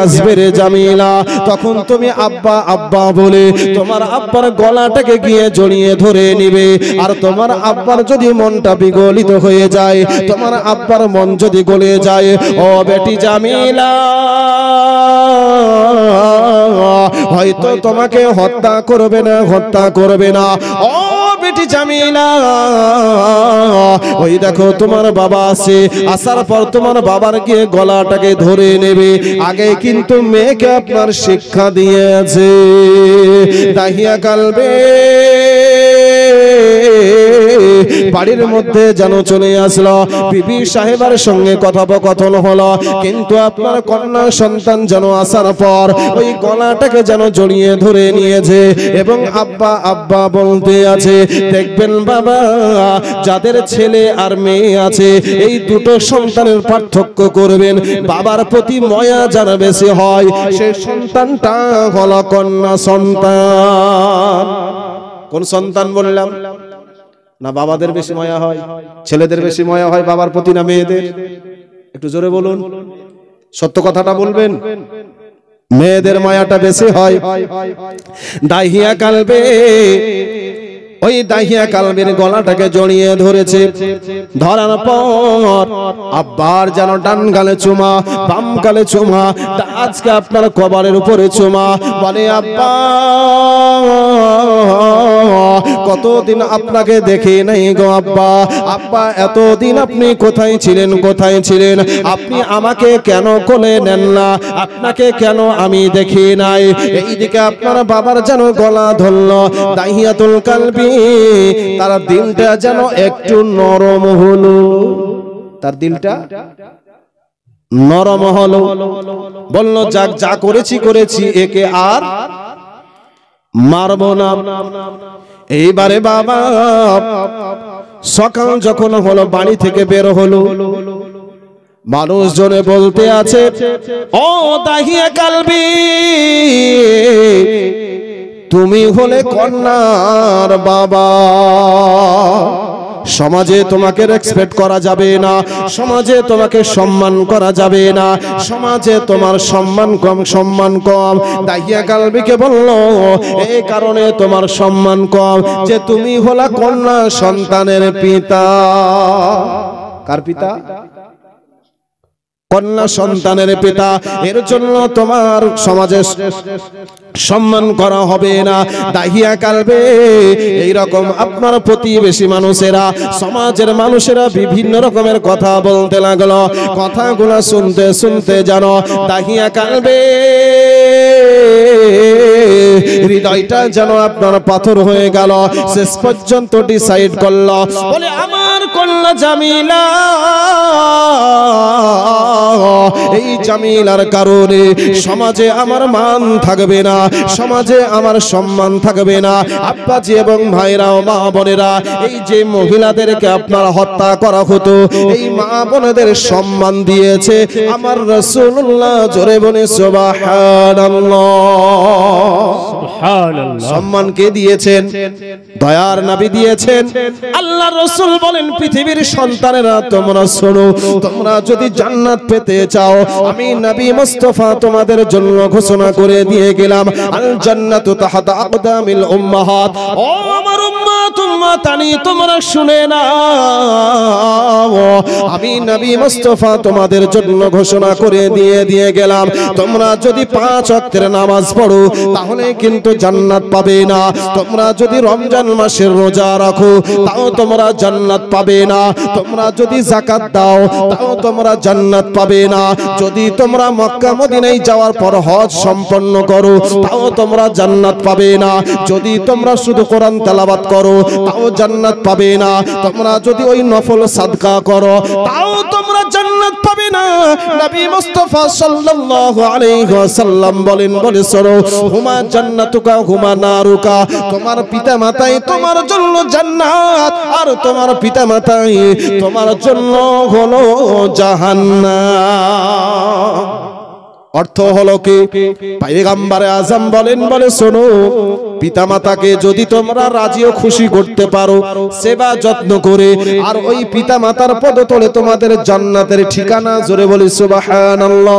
আসবে রে জামিলা, তখন তুমি আব্বা আব্বা বলে তোমার আব্বার গলাটাকে গিয়ে জড়িয়ে ধরে নিবে। আর তোমার আব্বার যদি মনটা বিগলিত হয়ে যায়, তোমার আব্বার মন যদি গলে যায়, ও বেটি জামিলা হয়তো তোমাকে হত্যা করবে না, হত্যা করবে না। ও বেটি জামিলা, ওই দেখো তোমার বাবা আসে, আসার পর তোমার বাবার গিয়ে গলাটাকে ধরে নেবে। আগে কিন্তু মেয়েকে আপনার শিক্ষা দিয়েছে। দাহিয়া কালবে বাড়ির মধ্যে যেন চলে আসলো, বিবি সাহেবের সঙ্গে কথোপকথন হলো, কিন্তু আপনার কন্যা সন্তান যেন আসার পর ওই গলাটাকে যেন জড়িয়ে ধরে নিয়েছে এবং আব্বা আব্বা বলতে আছে। দেখবেন বাবা, যাদের ছেলে আর মেয়ে আছে এই দুটো সন্তানের পার্থক্য করবেন। বাবার প্রতি মায়া যার বেশি হয় সে সন্তানটা হলো কন্যা সন্তান। কোন সন্তান বললাম না? বাবাদের বেশি মায়া হয়, ছেলেদের বেশি মায়া হয় বাবার প্রতি না মেয়েদের? একটু জোরে বলুন, সত্য কথাটা বলবেন। মেয়েদের মায়াটা বেশি হয়। দাহিয়া কালবে ওই দাহিয়া কালবের গলাটাকে জড়িয়ে ধরেছে। ধরার পর আব্বার যেন ডান গালে চুমা, বাম গালে চুমা, আজকে আপনার কবরের উপরে চুমা। বলে আব্বা কতদিন আপনাকে দেখি নাই গো আব্বা, আব্বা এতদিন আপনি কোথায় ছিলেন, কোথায় ছিলেন? আপনি আমাকে কেন কোলে নেন না? আপনাকে কেন আমি দেখি নাই? এইদিকে আপনার বাবার যেন গলা ধরল। দাহিয়াতুল কালবি তার দিলটা যেন একটু নরম হলো, তার দিলটা নরম হলো। বলল যাক, যা করেছি করেছি, একে আর মারবো না। এইবারে বাবা সকাল যখন হলো, বাড়ি থেকে বের হলো, মানুষজনে বলতে আছে, ও দাহিয়া কালবি তুমি হলে কন্যার বাবা, সমাজে তোমাকে রেসপেক্ট করা যাবে না, সমাজে তোমাকে সম্মান করা যাবে না, সমাজে তোমার সম্মান কম, সম্মান কম। দাহিয়া কালবিকে বলল এই কারণে তোমার সম্মান কম যে তুমি হলা কন্যা সন্তানের পিতা। কার পিতা? কন্যা সন্তানের পিতা। এর জন্য তোমার সমাজে সম্মান করা হবে না। দাহিয়া কালবে এইরকম আপনার প্রতিবেশী মানুষেরা, সমাজের মানুষেরা বিভিন্ন রকমের কথা বলতে লাগলো। কথাগুলো শুনতে শুনতে জানো দাহিয়া কালবে হৃদয়টা যেন আপনার পাথর হয়ে গেল। শেষ পর্যন্ত ডিসাইড করলো, বলে আমার কন্যা জামিলা, এই জামিলার কারণে সমাজে আমার মান থাকবে না, সমাজে আমার সম্মান থাকবে না। আব্বাজি এবং ভাইরা ও মা বোনেরা, এই যে মহিলাদেরকে আপনার হত্যা করা হতো, এই মা বোনেদের সম্মান দিয়েছে আমার রাসূলুল্লাহ। জোরে বলে সুবহানাল্লাহ। সম্মান কে দিয়েছেন? দয়ার নবী দিয়েছেন। আল্লাহর রাসূল বলেন, পৃথিবীর সন্তানেরা তোমরা শোনো, তোমরা যদি জান্নাত পেতে চাও, আমি নবী মুস্তাফা তোমাদের জন্য ঘোষণা করে দিয়ে গেলাম, আল জান্নাতু তাহতা আকদামিল উম্মাহাত। ও আমার উম্মত উম্মাতানি, তোমরা শুনে নাও, আমি নবী মুস্তাফা তোমাদের জন্য ঘোষণা করে দিয়ে গেলাম, তোমরা যদি 5 ওয়াক্তের নামাজ পড়ো তাহলে কিন্তু জান্নাত পাবে না। তোমরা যদি রমজান মাসের রোজা রাখো তাও তোমরা জান্নাত পাবে না। তোমরা যদি যাকাত দাও তাও তোমরা জান্নাত পাবে না। যদি তোমরা মক্কা মদিনায় যাওয়ার পর হজ সম্পন্ন করো তাও তোমরা জান্নাত পাবে না। যদি তোমরা শুধু কোরআন তেলাওয়াত করো তাও জান্নাত পাবে না। তোমরা যদি ওই নফল সাদকা করো তাও তোমরা জান্নাত পাবে না। নবী মুস্তাফা সাল্লাল্লাহু আলাইহি ওয়াসাল্লাম বলেন, বলে সরো হুমা জান্নাতুকা হুমা নারুকা, তোমার পিতামাতাই তোমার জন্য জান্নাত আর তোমার পিতামাতাই তোমার জন্য হলো জাহান্নাম। অর্থ হলো কি, পয়গম্বরে আজম বলেন, বলে শোনো, পিতামাতাকে যদি তোমরা রাজি ও খুশি করতে পারো সেবা যত্ন করে, আর ওই পিতামাতার পদতলে তোমাদের জান্নাতের ঠিকানা, জোরে বলি সুবহানাল্লাহ।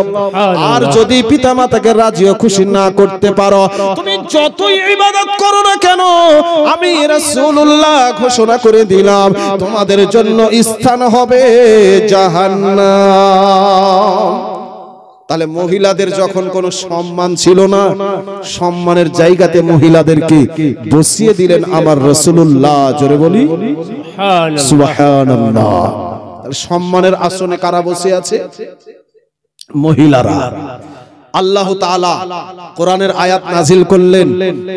আর যদি পিতামাতাকে রাজি ও খুশি না করতে পারো, তুমি যতই ইবাদত করো না কেন, আমি রাসূলুল্লাহ ঘোষণা করে দিলাম তোমাদের জন্য স্থান হবে জাহান্নাম। তাহলে মহিলাদের যখন কোনো সম্মান ছিল না, সম্মানের জায়গাতে মহিলাদেরকে বসিয়ে দিলেন আমার রাসূলুল্লাহ, জোরে বলি সুবহানাল্লাহ। তাহলে সম্মানের আসনে কারা বসে আছে? মহিলারা। আল্লাহ তাআলা কোরআনের আয়াত নাজিল করলেন,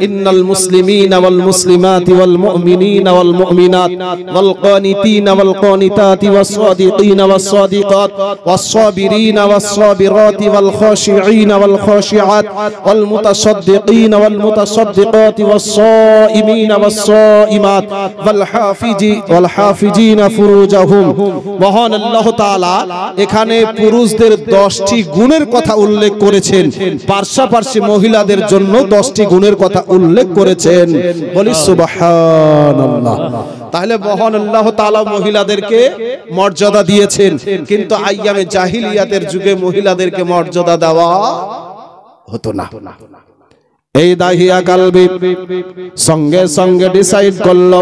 ইন্নাল মুসলিমিনা ওয়াল মুসলিমাতি ওয়াল মুমিনিনা ওয়াল মুমিনাত ওয়াল কানিতিনা ওয়াল কানিতাতি ওয়াস সাদিকিনা ওয়াস সাদিকাত ওয়াস সাবিরিনা ওয়াস সাবিরাতি ওয়াল খাশিঈনা ওয়াল খাশিআত ওয়াল মুতাসাদ্দিকিনা ওয়াল মুতাসাদ্দিকাতি ওয়াস সাইমিনা ওয়াস সাইমাত ওয়াল হাফিজিনা ফুরুজাহুম। মহান আল্লাহ তাআলা এখানে পুরুষদের 10টি গুণের কথা উল্লেখ করেছেন, পাশাপাশি মহিলাদের জন্য 10টি গুণের কথা উল্লেখ করেছেন, বলি সুবহানাল্লাহ। তাহলে মহান আল্লাহ তাআলা মহিলাদেরকে মর্যাদা দিয়েছেন, কিন্তু আইয়ামে জাহিলিয়াতের যুগে মহিলাদেরকে মর্যাদা দেওয়া হতো না। এই দাহিয়া কালবি সঙ্গে সঙ্গে ডিসাইড করল,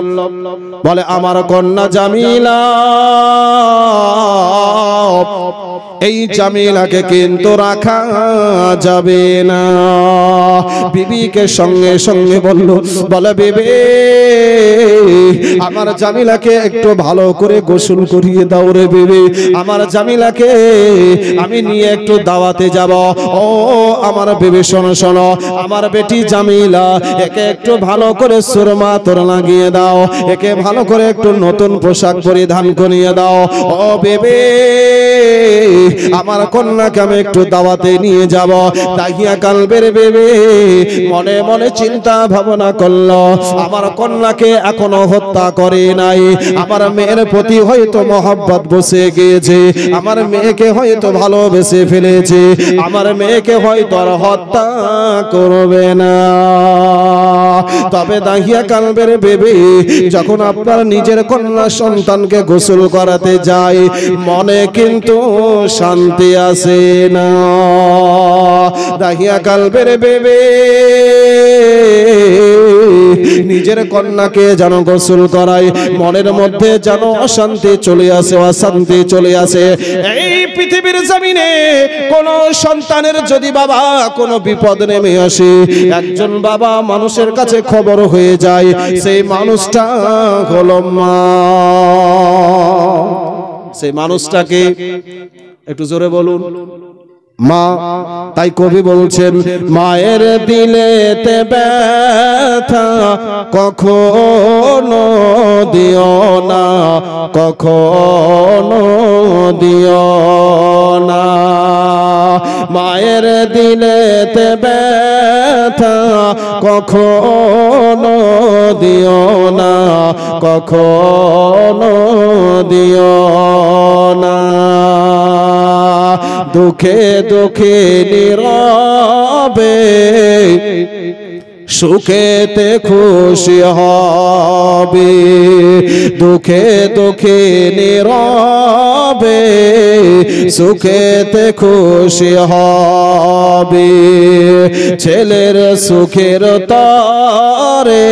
বলে আমার কন্যা জামিলা, এই জামিলাকে কিন্তু রাখা যাবে না। বিবিকে সঙ্গে সঙ্গে বলল, বলে বিবি আমার জামিলাকে একটু ভালো করে গোসল করিয়ে দাও রে বিবি, আমার জামিলাকে আমি নিয়ে একটু দাওয়াতে যাব। ও আমার বিবি শোনো শোনো, আমার বেটি জামিলা, একে একটু ভালো করে সুরমা তোর লাগিয়ে দাও, একে ভালো করে একটু নতুন পোশাক পরিধান করিয়ে দাও। ও বেবে আমার কন্যাকে আমি একটু দাওয়াতে নিয়ে যাব। দাহিয়া কালবের বেবে মনে মনে চিন্তা ভাবনা করলো, আমার কন্যাকে এখনো হত্যা করে নাই, আমার মেয়ের প্রতি হয়তো মহব্বত বসে গিয়েছে, আমার মেয়েকে হয়তো ভালোবেসে ফেলেছে, আমার মেয়েকে হয়তো আর হত্যা করবে না। তবে দাহিয়া কালবের বেবে যখন আপনার নিজের কন্যা সন্তানকে গোসল করাতে যায়, মনে কিন্তু শান্তি আসে না। দাহিয়া কালবের বেবে নিজের কন্যাকে যেন গোসল করায়, মনের মধ্যে যেন অশান্তি চলে আসে, অশান্তি চলে আসে। এই পৃথিবীর জমিনে কোন সন্তানের যদি বাবা কোনো বিপদ নেমে আসে, একজন বাবা মানুষের কাছে খবর হয়ে যায়, সেই মানুষটা হলো মা। সেই মানুষটাকে একটু জোরে বলুন, মা। তাই কবি বলছেন, মায়ের দিলেতে ব্যথা কখনো দিও না, কখনো দিও না। মায়ের দিলেতে ব্যথা কখনো দিও না, কখনো দিও না। দুঃখে দুঃখে নীরবে সুখেতে খুশি হবে, দুঃখে দুঃখে নীরবে সুখেতে খুশি হবে। ছেলের সুখের তরে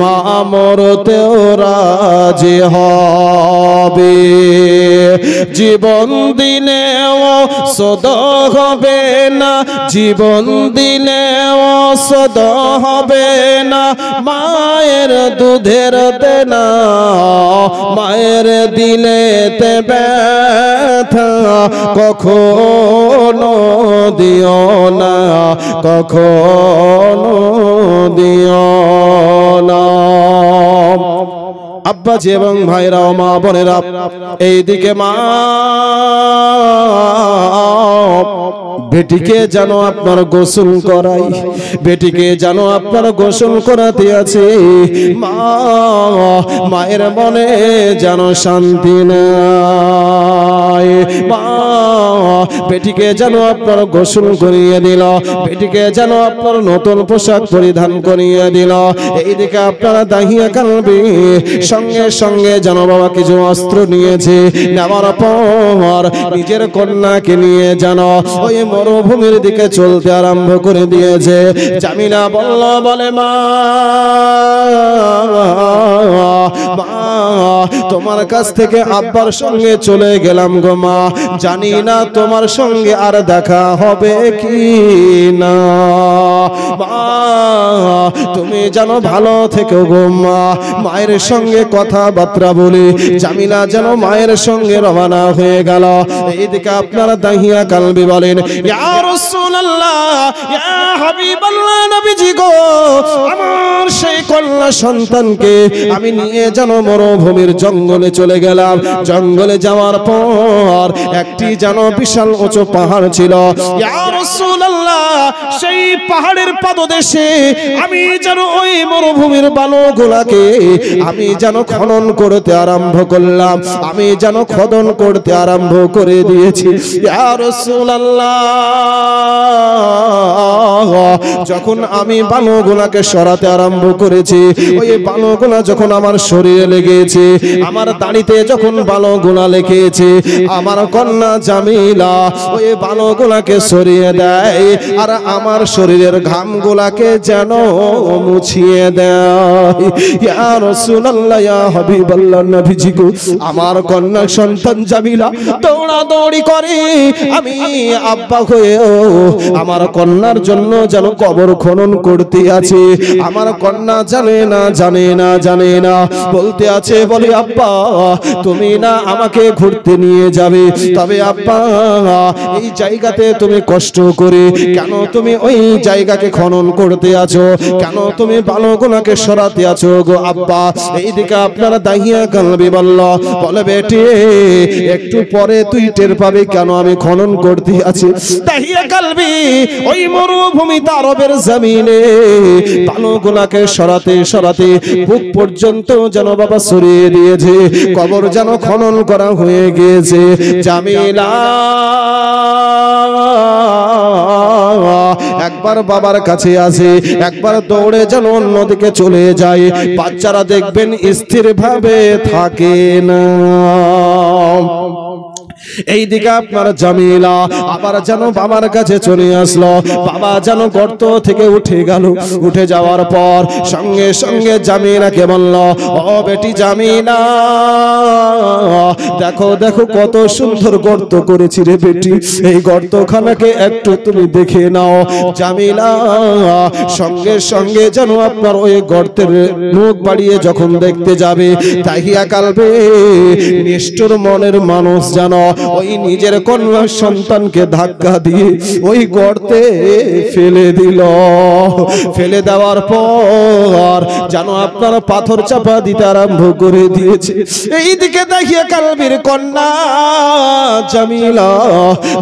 মা মরতেও রাজি হবে। জীবন দিলেও শোধ হবে না, জীবন দিলেও শোধ হবে না, মায়ের দুধের দেনা, মায়ের দিলেতে ব্যথা কখনো দিও না, কখনো দিও না। আব্বাজি এবং ভাইরা ও মা বোনেরা, এইদিকে মা বেটিকে যেন আপনার গোসল করাই, বেটিকে যেন আপনার গোসল করাতে আছে। মা, মায়ের মনে যেন শান্তি নাই। মা, বেটিকে যেন আপনার গোসল করিয়ে দিল, বেটিকে যেন আপনার নতুন পোশাক পরিধান করিয়ে দিল। এইদিকে আপনারা দাহিয়া কালবে সঙ্গে সঙ্গে যেন বাবা কিছু অস্ত্র নিয়েছে, নেওয়ার পর নিজের কন্যাকে নিয়ে যেন ওই মরুভূমির দিকে চলতে আরম্ভ করে দিয়েছে। জামিলা বলে মা, তোমার কাছ থেকে আব্বার সঙ্গে চলে গেলাম গো মা, জানি না তোমার সঙ্গে আর দেখা হবে কি না। মা, তুমি যেন ভালো থেকো গো মা। মায়ের সঙ্গে কথাবার্তা বলি জামিলা যেন মায়ের সঙ্গে রওনা হয়ে গেল। এইদিকে আপনারা দাহিয়া কালবি বলেন, ইয়া রাসূলুল্লাহ, ইয়া হাবিবাল্লাহ, নবীজি গো, আমার সেই কন্যা সন্তানকে আমি নিয়ে যেন মরুভূমির জঙ্গলে চলে গেলাম। জঙ্গলে যাওয়ার পর একটি যেন বিশাল উঁচু পাহাড় ছিল। ইয়া রাসূলুল্লাহ, সেই পাহাড়ের পাদদেশে আমি যেন ওই মরুভূমির বালুগুলাকে আমি যেন খনন করতে আরম্ভ করলাম, আমি যেন খনন করতে আরম্ভ করে দিয়েছি। ইয়া রাসূলুল্লাহ, যখন আমি বালুগুলাকে সরাতে আরম্ভ করেছি, ওই বালুগুলা যখন আমার শরীরে লেগেছে, আমার দাড়িতে যখন বালুগুলা লেগেছে, আমার কন্যা জামিলা ওই বালুগুলাকে সরিয়ে দেয় আর আমার শরীরের ঘামগুলাকে যেন মুছিয়ে দেয়। ইয়া রাসূলুল্লাহ, ইয়া হাবিবাল্লাহ, নবীজি গো, আমার কন্যা সন্তান জামিলা দৌড়াদৌড়ি করে আমি আব্বা হয়েও আমার কন্যার জন্য যেন কবর খনন করতে আছে। আমার কন্যা জানে না, জানে না, জানে না, বলতে আছে, বলে আব্বা তুমি না আমাকে ঘুরতে নিয়ে যাবে, তবে আব্বা এই জায়গাতে তুমি কষ্ট করে কেন তুমি ওই জায়গাকে খনন করতে আছো, কেন তুমি বালুগুলাকে সরাতে আছো গো আব্বা। এইদিকে আপনারা দাহিয়া কালবি বলে বেটি একটু পরে তুই টের পাবি কেন আমি খনন করতে আছি। দাহিয়া কালবি ওই মরুভূমিতে আরবের জমিনে বালুগুলাকে সরাতে সরাতে বুক পর্যন্ত যেন বাবা সরিয়ে দিয়েছে, কবর যেন খনন করা হয়ে গিয়েছে। জামিলা একবার বাবার কাছে আসে, একবার দৌড়ে যেন অন্যদিকে চলে যায়। বাচ্চারা দেখবেন স্থির ভাবে থাকে না। এইদিকে আপনার জামিলা আবার যেন বাবার কাছে চলে আসলো। বাবা যেন গর্ত থেকে উঠে গেল, উঠে যাওয়ার পর সঙ্গে সঙ্গে জামিলাকে বলল, ও বেটি জামিলা, দেখো দেখো কত সুন্দর গর্ত করেছি রে বেটি, এই গর্তখানাকে একটু তুমি দেখে নাও। জামিলা সঙ্গে সঙ্গে যেন আপনার ওই গর্তের মুখ বাড়িয়ে যখন দেখতে যাবে, তাহিয়া কালবে নিষ্ঠুর মনের মানুষ যেন ওই নিজের কন্যা সন্তানকে ধাক্কা দিয়ে ওই গর্তে ফেলে দিল। ফেলে দেওয়ার পর যেন আপনারা পাথর চাপা দিতে আরম্ভ করে দিয়েছে। এইদিকে দেখিয়ে কালবির কন্যা জামিলা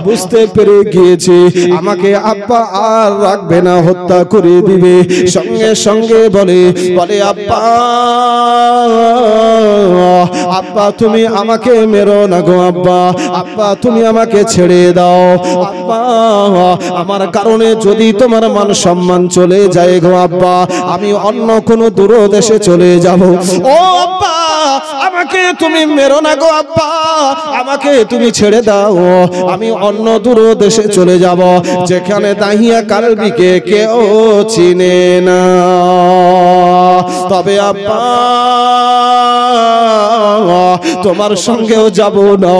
বুঝতে পেরে গিয়েছে আমাকে আব্বা আর রাখবে না, হত্যা করে দিবে। সঙ্গে সঙ্গে বলে আব্বা, আব্বা তুমি আমাকে মেরো না গো আব্বা, আব্বা তুমি আমাকে ছেড়ে দাও আব্বা, আমার কারণে যদি তোমার মান সম্মান চলে যায় গো আব্বা, আমি অন্য কোনো দূর দেশে চলে যাব। ও আব্বা আমাকে তুমি মেরো না গো আব্বা, আমাকে তুমি ছেড়ে দাও, আমি অন্য দূর দেশে চলে যাব যেখানে দাহিয়া কালবিকে কেউ চিনে না। তবে আব্বা তোমার সঙ্গেও যাব না,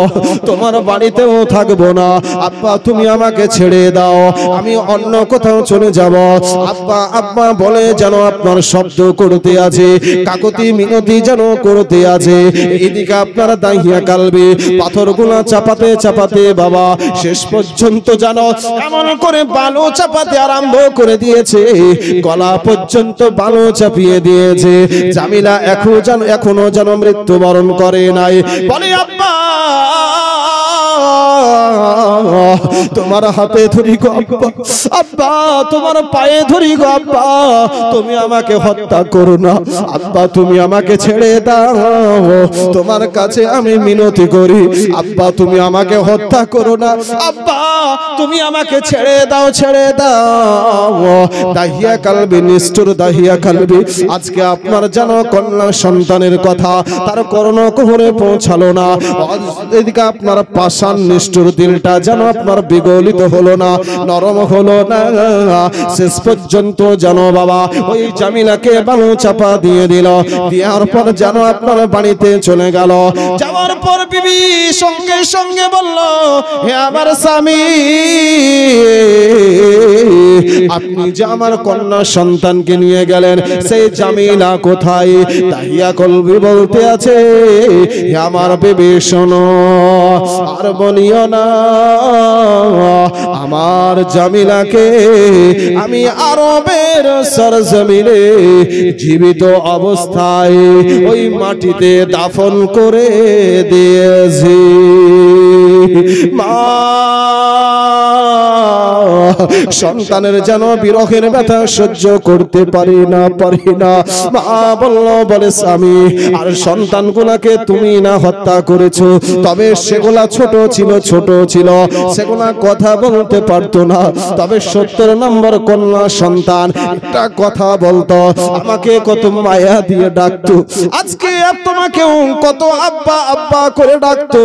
তোমার বাড়িতেও থাকবো না আব্বা, তুমি আমাকে ছেড়ে দাও, আমি অন্য কোথাও চলে যাব। আব্বা আব্বা বলে যেন আপনার শব্দ করতে আছে, কাকতি মিনতি যেন করতে আছে। এদিকে আপনারা দাহিয়া কালবে পাথরগুলা চাপাতে চাপাতে বাবা শেষ পর্যন্ত যেন এমন করে বালু চাপাতে আরম্ভ করে দিয়েছে, গলা পর্যন্ত বালু চাপিয়ে দিয়েছে। জামিলা এখনো যেন মৃত্যুবরণ করে নাই। বলে আব্বা তোমার হাতে ধরি গো আব্বা, আব্বা তোমার পায়ে ধরি গো আব্বা, তুমি আমাকে হত্যা করো না আব্বা, তুমি আমাকে ছেড়ে দাও, তোমার কাছে আমি মিনতি করি আব্বা, তুমি আমাকে হত্যা করো না আব্বা, তুমি আমাকে ছেড়ে দাও, ছেড়ে দাও। দাহিয়া কালবি, নিষ্ঠুর দাহিয়া কালবি, আজকে আপনার যেন কন্যা সন্তানের কথা তার কর্ণকুহরে পৌঁছালো না, এদিকে আপনার পাষাণ নিষ্ঠুর দিলটা যেন আপনার বিগলিত হলো না, নরম হলো না, শেষ পর্যন্ত যেন বাবা ওই জামিলাকে বালু চাপা দিয়ে দিল, দেওয়ার পর যেন আপনার বাড়িতে চলে গেল। যাওয়ার পর বিবি সঙ্গে সঙ্গে বলল, হে আমার স্বামী, আপনি যে আমার কন্যা সন্তানকে নিয়ে গেলেন সেই জামিলা কোথায়? দাহিয়া কলবি বলতে আছে, হে আমার বিবি শোনো, আর বলিও না, আমার জামিলাকে আমি আরবের সরজমিনে জীবিত অবস্থায় ওই মাটিতে দাফন করে দিয়েছি। মা সন্তানের যেন বিরহের ব্যথা সহ্য করতে পারি না, মা বলল, বলে স্বামী, আর সন্তানগুলাকে তুমি না হত্যা করেছো, তবে সেগুলা ছোট ছিল, সেগুলা কথা বলতে পারতো না, তবে 70 নম্বর কন্যা সন্তান একটা কথা বলতো, আমাকে কত মায়া দিয়ে ডাকতো, আজকে তোমাকেও কত আব্বা আব্বা করে ডাকতো,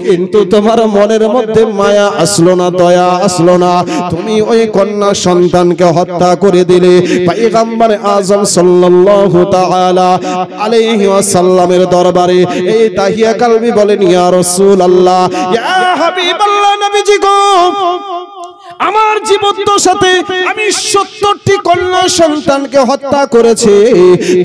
কিন্তু তোমার মনের মধ্যে মায়া আসলো না, দয়া আসলো না, তুমি ওই কন্যা সন্তানকে হত্যা করে দিলে। পয়গম্বর আযম সাল্লাল্লাহু তাআলা আলাইহি ওয়াসাল্লামের দরবারে এই দাহিয়া কালবি বলেন, ইয়া রাসূলুল্লাহ, ইয়া হাবিবাল্লাহ, নবীজি গো, আমার জীবদ্দশার সাথে আমি 70টি কন্যা সন্তানকে হত্যা করেছি,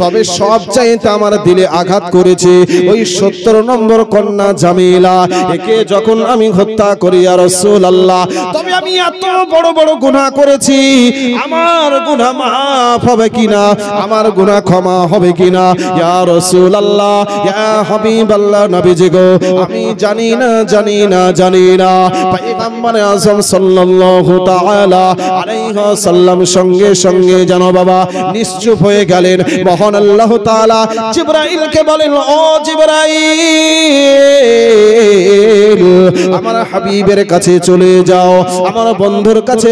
তবে সবচাইতে আমার দিলে আঘাত করেছে ওই 70 নম্বর কন্যা জামিলা, একে যখন আমি হত্যা করি ইয়া রাসূলুল্লাহ, তবে আমি এত বড় বড় গুনাহ করেছি, আমার গুনাহ মাফ হবে কিনা, আমার গুনাহ ক্ষমা হবে কিনা? ইয়া রাসূলুল্লাহ, ইয়া হাবিবাল্লাহ, নবীজি গো, আমি জানি না। পয়গম্বর আযম সাল্লাল্লাহু তাআলা আলাইহি ওয়াসাল্লাম সঙ্গে সঙ্গে যেন বাবা নিশ্চুপ হয়ে গেলেন। মহান আল্লাহ তাআলা জিবরাইলকে বলেন, ও জিবরাইল, আমার হাবিবের কাছে চলে যাও, আমার বন্ধুর কাছে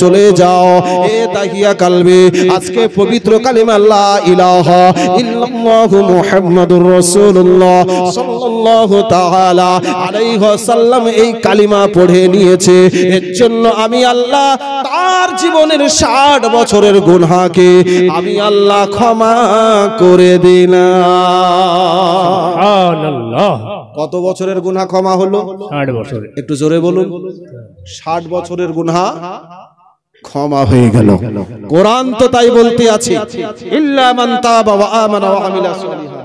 চলে যাও। এ দাহিয়া কালবি, আজকে পবিত্র কালিমা লা ইলাহা ইল্লাল্লাহু মুহাম্মাদুর রাসূলুল্লাহ সাল্লাল্লাহু তাআলা আলাইহি ওয়াসাল্লাম এই কালিমা পড়ে নিয়েছে, এর জন্য আমি আল্লাহ তার জীবনের 60 বছরের গুনাহকে আমি আল্লাহ ক্ষমা করে দিলাম। সুবহানাল্লাহ। কত বছরের গুনাহ ক্ষমা হলো? 60 বছর। একটু জোরে বলুন। 60 বছরের গুনাহ ক্ষমা হয়ে গেল। কোরআন তো তাই বলতে আছে, ইল্লা মান তাবা ওয়া আমানা ওয়া আমিলা সালিহান।